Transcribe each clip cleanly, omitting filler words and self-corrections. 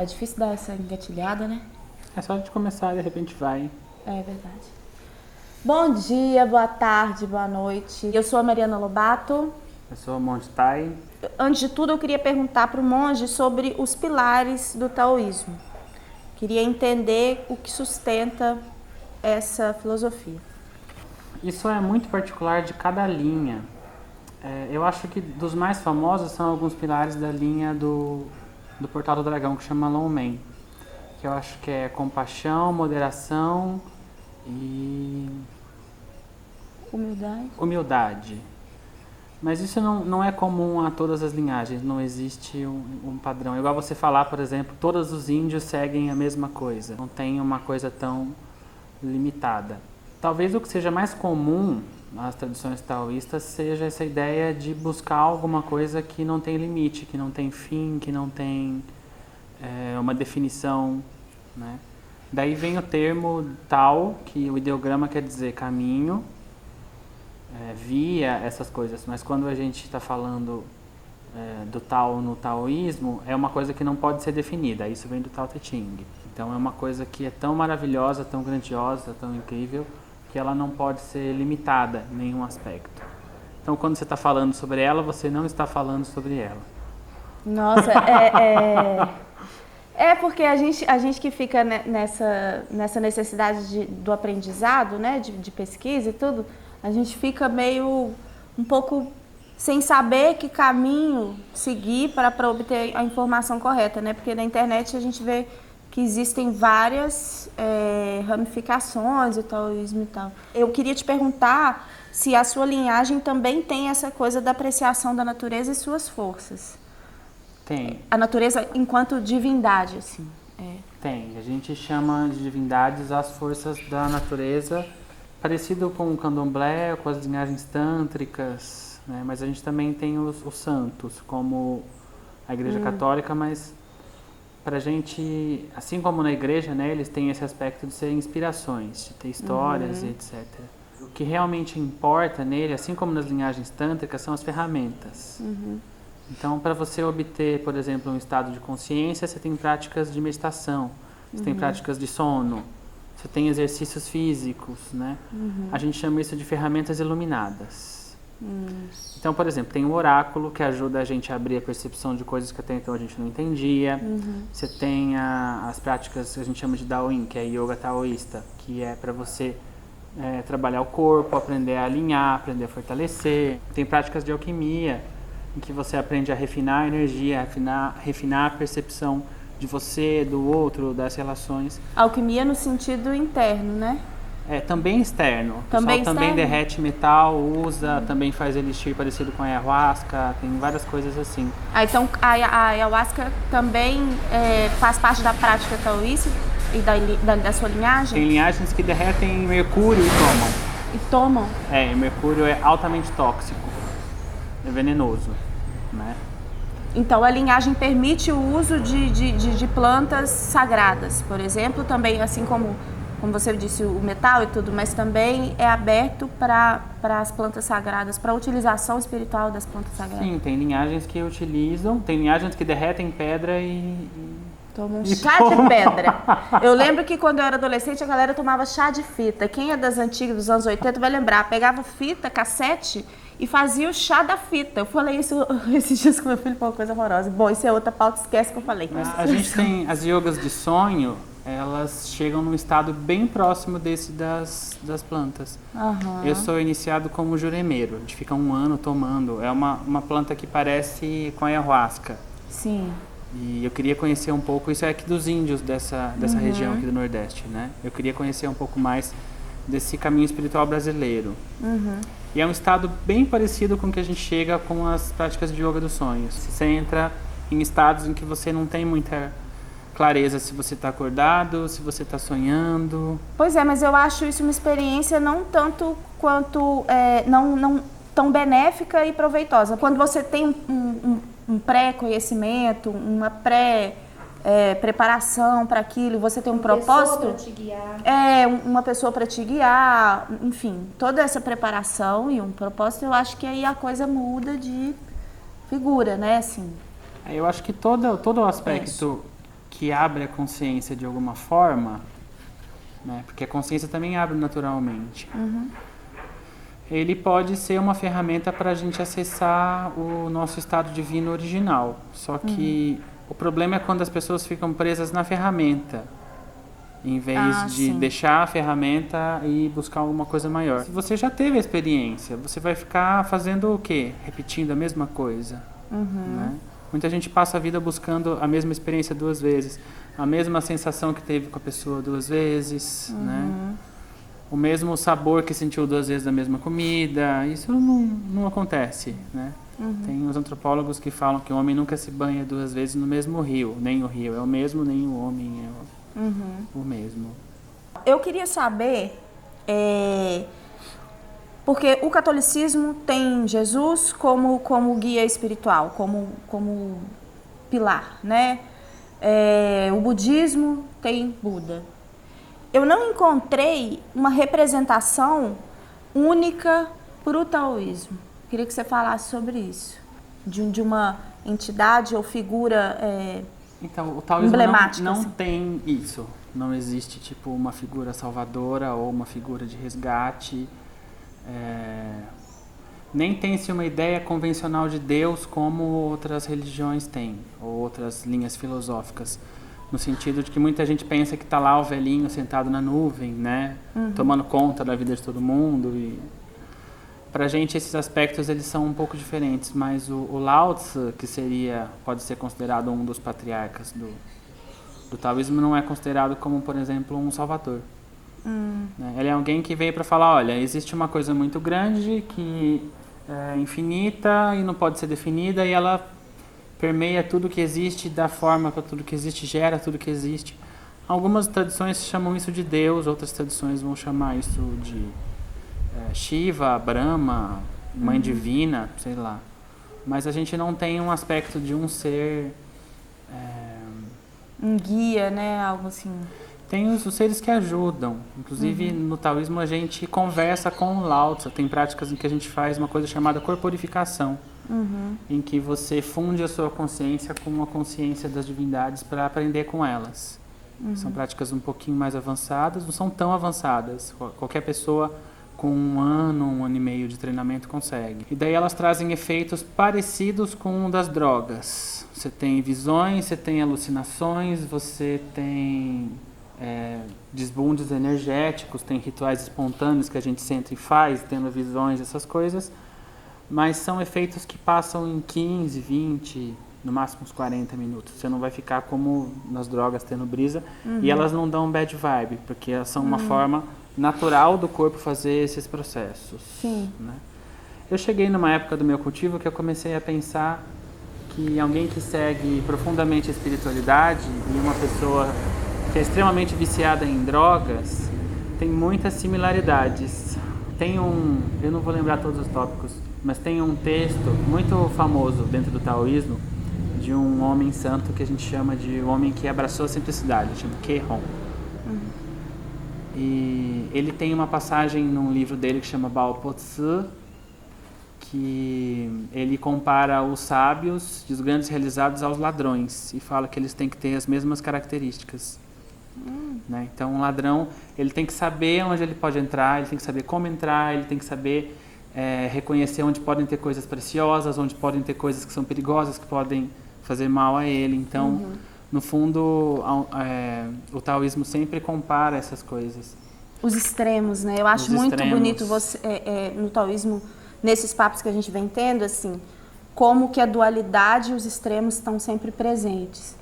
É difícil dar essa engatilhada, né? É só a gente começar e de repente vai. É verdade. Bom dia, boa tarde, boa noite. Eu sou a Mariana Lobato. Eu sou o Monge Tai. Antes de tudo, eu queria perguntar para o monge sobre os pilares do taoísmo. Queria entender o que sustenta essa filosofia. Isso é muito particular de cada linha. Eu acho que dos mais famosos são alguns pilares da linha do Portal do Dragão, que chama Long Men. Que eu acho que é compaixão, moderação e humildade. Mas isso não é comum a todas as linhagens, não existe um padrão. Igual você falar, por exemplo, todos os índios seguem a mesma coisa. Não tem uma coisa tão limitada. Talvez o que seja mais comum nas tradições taoístas seja essa ideia de buscar alguma coisa que não tem limite, que não tem fim, que não tem uma definição, né? Daí vem o termo Tao, que o ideograma quer dizer caminho, via, essas coisas. Mas quando a gente está falando do Tao no taoísmo, é uma coisa que não pode ser definida. Isso vem do Tao Te Ching. Então é uma coisa que é tão maravilhosa, tão grandiosa, tão incrível, que ela não pode ser limitada em nenhum aspecto. Então quando você está falando sobre ela, você não está falando sobre ela. Nossa, porque a gente que fica nessa necessidade do aprendizado, né, de pesquisa e tudo, a gente fica meio um pouco sem saber que caminho seguir para obter a informação correta, né? Porque na internet a gente vê que existem várias ramificações do taoísmo e tal. Eu queria te perguntar se a sua linhagem também tem essa coisa da apreciação da natureza e suas forças. Tem. A natureza enquanto divindade, assim. Tem. A gente chama de divindades as forças da natureza, parecido com o candomblé, com as linhagens tântricas, né? Mas a gente também tem os santos, como a Igreja Católica, mas pra gente, assim como na igreja, né, eles têm esse aspecto de ser inspirações, de ter histórias e etc. O que realmente importa nele, assim como nas linhagens tântricas, são as ferramentas. Então, para você obter, por exemplo, um estado de consciência, você tem práticas de meditação, você tem práticas de sono, você tem exercícios físicos, né? A gente chama isso de ferramentas iluminadas. Então, por exemplo, tem o oráculo, que ajuda a gente a abrir a percepção de coisas que até então a gente não entendia. Você tem as práticas que a gente chama de Daoyin, que é yoga taoísta, que é para você trabalhar o corpo, aprender a alinhar, aprender a fortalecer. Tem práticas de alquimia, em que você aprende a refinar a energia, refinar a percepção de você, do outro, das relações. Alquimia no sentido interno, né? Também externo. O pessoal também derrete metal, usa, também faz elixir parecido com a ayahuasca, tem várias coisas assim. Então a ayahuasca também faz parte da prática taoísta e da sua linhagem? Tem linhagens que derretem mercúrio e tomam. E tomam? E mercúrio é altamente tóxico, é venenoso, né? Então a linhagem permite o uso de plantas sagradas, por exemplo, também assim como você disse, o metal e tudo, mas também é aberto para as plantas sagradas, para a utilização espiritual das plantas sagradas. Sim, tem linhagens que utilizam, tem linhagens que derretem pedra e tomam chá de pedra. Eu lembro que quando eu era adolescente a galera tomava chá de fita. Quem é das antigas, dos anos 80, vai lembrar. Pegava fita, cassete e fazia o chá da fita. Eu falei isso esses dias com meu filho, foi uma coisa horrorosa. Bom, isso é outra pauta, esquece que eu falei. A gente tem as yogas de sonho, elas chegam num estado bem próximo desse das plantas. Eu sou iniciado como juremeiro, a gente fica 1 ano tomando. É uma planta que parece com ayahuasca. Sim. E eu queria conhecer um pouco, isso é aqui dos índios dessa região aqui do Nordeste, né? Eu queria conhecer um pouco mais desse caminho espiritual brasileiro. E é um estado bem parecido com o que a gente chega com as práticas de yoga dos sonhos. Você entra em estados em que você não tem muita clareza se você está acordado, se você está sonhando. Pois é, mas eu acho isso uma experiência não tanto quanto, não tão benéfica e proveitosa. Quando você tem um pré-conhecimento, uma preparação para aquilo, você tem um propósito. Pessoa pra te guiar. Uma pessoa para te guiar, enfim, toda essa preparação e um propósito, eu acho que aí a coisa muda de figura, né, assim. Eu acho que todo o aspecto que abre a consciência de alguma forma, né? Porque a consciência também abre naturalmente. Ele pode ser uma ferramenta para a gente acessar o nosso estado divino original. Só que o problema é quando as pessoas ficam presas na ferramenta, em vez de deixar a ferramenta e buscar alguma coisa maior. Se você já teve a experiência, você vai ficar fazendo o quê? Repetindo a mesma coisa. Né? Muita gente passa a vida buscando a mesma experiência 2 vezes, a mesma sensação que teve com a pessoa 2 vezes, né? O mesmo sabor que sentiu 2 vezes da mesma comida. Isso não acontece, né? Tem os antropólogos que falam que o homem nunca se banha 2 vezes no mesmo rio. Nem o rio é o mesmo, nem o homem é o mesmo. Eu queria saber, porque o catolicismo tem Jesus como guia espiritual, como pilar, né? O budismo tem Buda. Eu não encontrei uma representação única para o taoísmo. Queria que você falasse sobre isso, de uma entidade ou figura então, o taoísmo emblemática. Não assim. tem isso. Não existe tipo uma figura salvadora ou uma figura de resgate. Nem tem-se uma ideia convencional de Deus como outras religiões têm, ou outras linhas filosóficas. No sentido de que muita gente pensa que está lá o velhinho sentado na nuvem, né? Tomando conta da vida de todo mundo. E pra gente esses aspectos eles são um pouco diferentes, mas o Lao Tzu, que pode ser considerado um dos patriarcas do taoísmo, não é considerado como, por exemplo, um salvador. Né? Ele é alguém que veio para falar, olha, existe uma coisa muito grande que é infinita e não pode ser definida, e ela permeia tudo que existe, dá forma para tudo que existe, gera tudo que existe. Algumas tradições chamam isso de Deus, outras tradições vão chamar isso de Shiva, Brahma, Mãe Divina, sei lá. Mas a gente não tem um aspecto de um ser... Um guia, né? Algo assim. Tem os seres que ajudam. Inclusive, no taoísmo, a gente conversa com o Lao Tzu. Tem práticas em que a gente faz uma coisa chamada corporificação, em que você funde a sua consciência com a consciência das divindades para aprender com elas. São práticas um pouquinho mais avançadas, não são tão avançadas. Qualquer pessoa com 1 ano, 1 ano e meio de treinamento consegue. E daí elas trazem efeitos parecidos com o das drogas. Você tem visões, você tem alucinações, você tem desbundes energéticos, tem rituais espontâneos que a gente senta e faz, tendo visões, essas coisas. Mas são efeitos que passam em 15, 20, no máximo uns 40 minutos. Você não vai ficar como nas drogas tendo brisa. E elas não dão bad vibe, porque elas são uma forma natural do corpo fazer esses processos. Sim. Né? Eu cheguei numa época do meu cultivo que eu comecei a pensar que alguém que segue profundamente a espiritualidade e uma pessoa que é extremamente viciada em drogas tem muitas similaridades. Eu não vou lembrar todos os tópicos, mas tem um texto muito famoso dentro do taoísmo de um homem santo que a gente chama de homem que abraçou a simplicidade, chama Kehon. E ele tem uma passagem num livro dele que chama Bao Po Tzu, que ele compara os sábios e os grandes realizados aos ladrões e fala que eles têm que ter as mesmas características. Né? Então, um ladrão, ele tem que saber onde ele pode entrar, ele tem que saber como entrar, ele tem que saber reconhecer onde podem ter coisas preciosas, onde podem ter coisas que são perigosas, que podem fazer mal a ele. Então, no fundo, o taoísmo sempre compara essas coisas. Os extremos, né? Eu acho muito bonito você, no taoísmo, nesses papos que a gente vem tendo, assim, como que a dualidade e os extremos estão sempre presentes.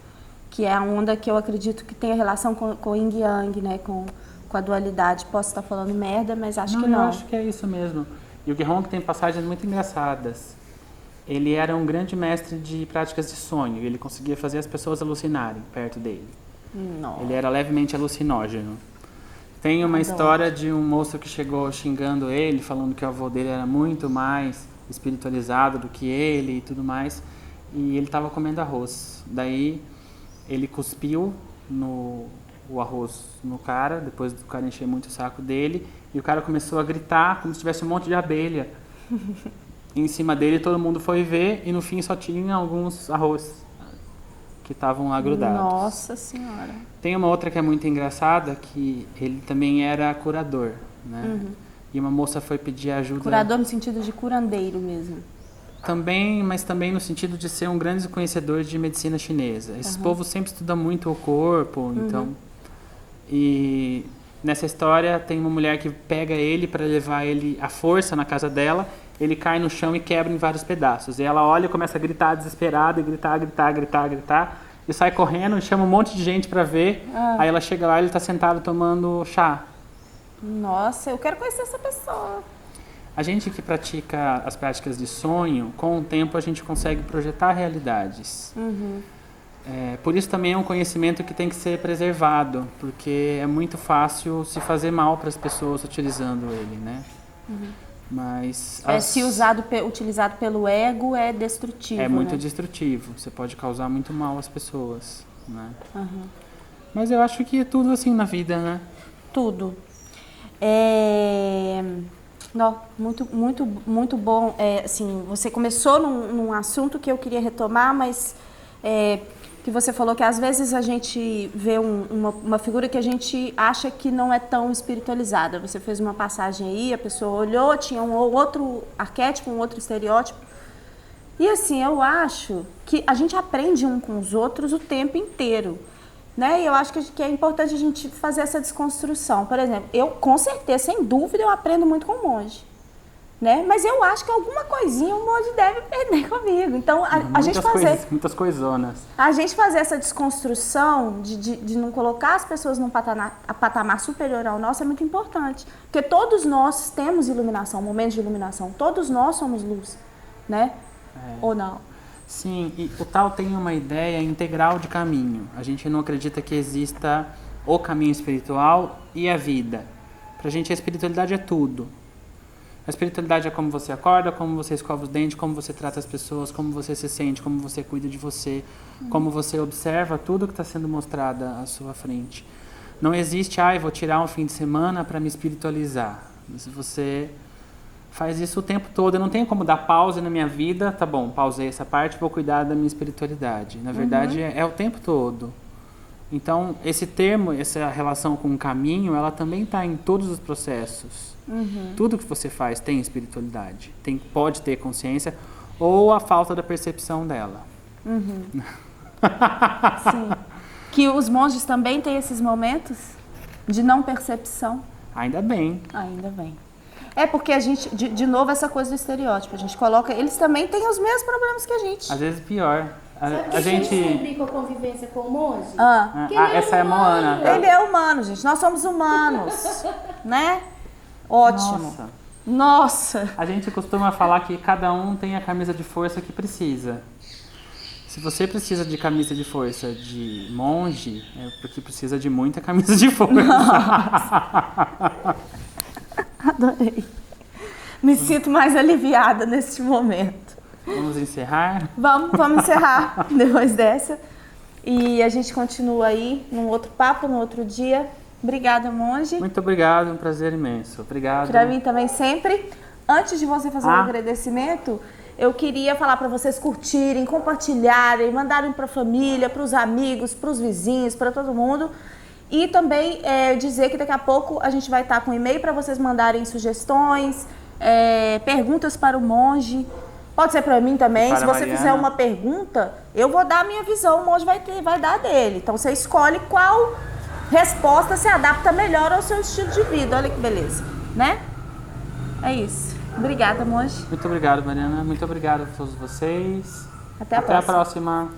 Que é a onda que eu acredito que tem a relação com o yin yang, né? Com a dualidade. Posso estar falando merda, mas acho que não. Eu acho que é isso mesmo. E o Gehong tem passagens muito engraçadas. Ele era um grande mestre de práticas de sonho. E ele conseguia fazer as pessoas alucinarem perto dele. Não. Ele era levemente alucinógeno. Tem uma história de um moço que chegou xingando ele, falando que o avô dele era muito mais espiritualizado do que ele e tudo mais. E ele estava comendo arroz. Daí ele cuspiu o arroz no cara, depois do cara encher muito o saco dele, e o cara começou a gritar como se tivesse um monte de abelha em cima dele. Todo mundo foi ver e no fim só tinha alguns arroz, que que estavam lá grudados. Nossa Senhora. Tem uma outra que é muito engraçada, que ele também era curador, né? E uma moça foi pedir ajuda... Curador no sentido de curandeiro mesmo. Também, mas também no sentido de ser um grande conhecedor de medicina chinesa. Esse povo sempre estuda muito o corpo, então... E nessa história tem uma mulher que pega ele para levar ele à força na casa dela, ele cai no chão e quebra em vários pedaços. E ela olha e começa a gritar desesperada, e gritar, e sai correndo e chama um monte de gente para ver. Aí ela chega lá e ele está sentado tomando chá. Nossa, eu quero conhecer essa pessoa. A gente que pratica as práticas de sonho, com o tempo a gente consegue projetar realidades. Por isso também é um conhecimento que tem que ser preservado, porque é muito fácil se fazer mal para as pessoas utilizando ele, né? Mas Se utilizado pelo ego, é destrutivo. é muito né? destrutivo. Você pode causar muito mal às pessoas, né? Mas eu acho que é tudo assim na vida, né? Tudo. Não, muito bom. Assim, você começou num assunto que eu queria retomar, mas que você falou que às vezes a gente vê uma figura que a gente acha que não é tão espiritualizada. Você fez uma passagem aí, a pessoa olhou, tinha um outro arquétipo, um outro estereótipo. E assim, eu acho que a gente aprende um com os outros o tempo inteiro. Né? E eu acho que é importante a gente fazer essa desconstrução. Por exemplo, eu com certeza, sem dúvida, eu aprendo muito com o monge. Né? Mas eu acho que alguma coisinha o monge deve perder comigo. Então, a gente fazer... Muitas coisonas. A gente fazer essa desconstrução de não colocar as pessoas num patamar superior ao nosso é muito importante. Porque todos nós temos iluminação, momentos de iluminação. Todos nós somos luz. Né? Ou não? Sim, e o Tao tem uma ideia integral de caminho. A gente não acredita que exista o caminho espiritual e a vida. Pra gente a espiritualidade é tudo. A espiritualidade é como você acorda, como você escova os dentes, como você trata as pessoas, como você se sente, como você cuida de você, como você observa tudo que está sendo mostrado à sua frente. Não existe, eu vou tirar um fim de semana para me espiritualizar. Se você faz isso o tempo todo, eu não tenho como dar pausa na minha vida, tá bom, pausei essa parte, vou cuidar da minha espiritualidade. Na verdade, é o tempo todo. Então, esse termo, essa relação com o caminho, ela também está em todos os processos. Tudo que você faz tem espiritualidade. Pode ter consciência ou a falta da percepção dela. Sim. Que os monges também têm esses momentos de não percepção. Ainda bem. Ainda bem. É porque a gente, de novo, essa coisa do estereótipo. A gente coloca... Eles também têm os mesmos problemas que a gente. Às vezes pior. Sabe A gente... que explica a convivência com o monge? essa é a Moana. Ele é humano, gente. Nós somos humanos. Né? Ótimo. Nossa. A gente costuma falar que cada um tem a camisa de força que precisa. Se você precisa de camisa de força de monge, é porque precisa de muita camisa de força. Adorei. Me sinto mais aliviada neste momento. Vamos encerrar? Vamos encerrar depois dessa. E a gente continua aí num outro papo, num outro dia. Obrigada, monge. Muito obrigado, um prazer imenso. Obrigado. Para mim também sempre. Antes de você fazer o agradecimento, eu queria falar para vocês curtirem, compartilharem, mandarem para a família, para os amigos, para os vizinhos, para todo mundo. E também dizer que daqui a pouco a gente vai estar com um e-mail para vocês mandarem sugestões, perguntas para o monge. Pode ser para mim também. Se você fizer uma pergunta, eu vou dar a minha visão, o monge vai dar a dele. Então você escolhe qual resposta se adapta melhor ao seu estilo de vida. Olha que beleza, né? É isso. Obrigada, monge. Muito obrigado, Mariana. Muito obrigado a todos vocês. Até a próxima. Até a próxima.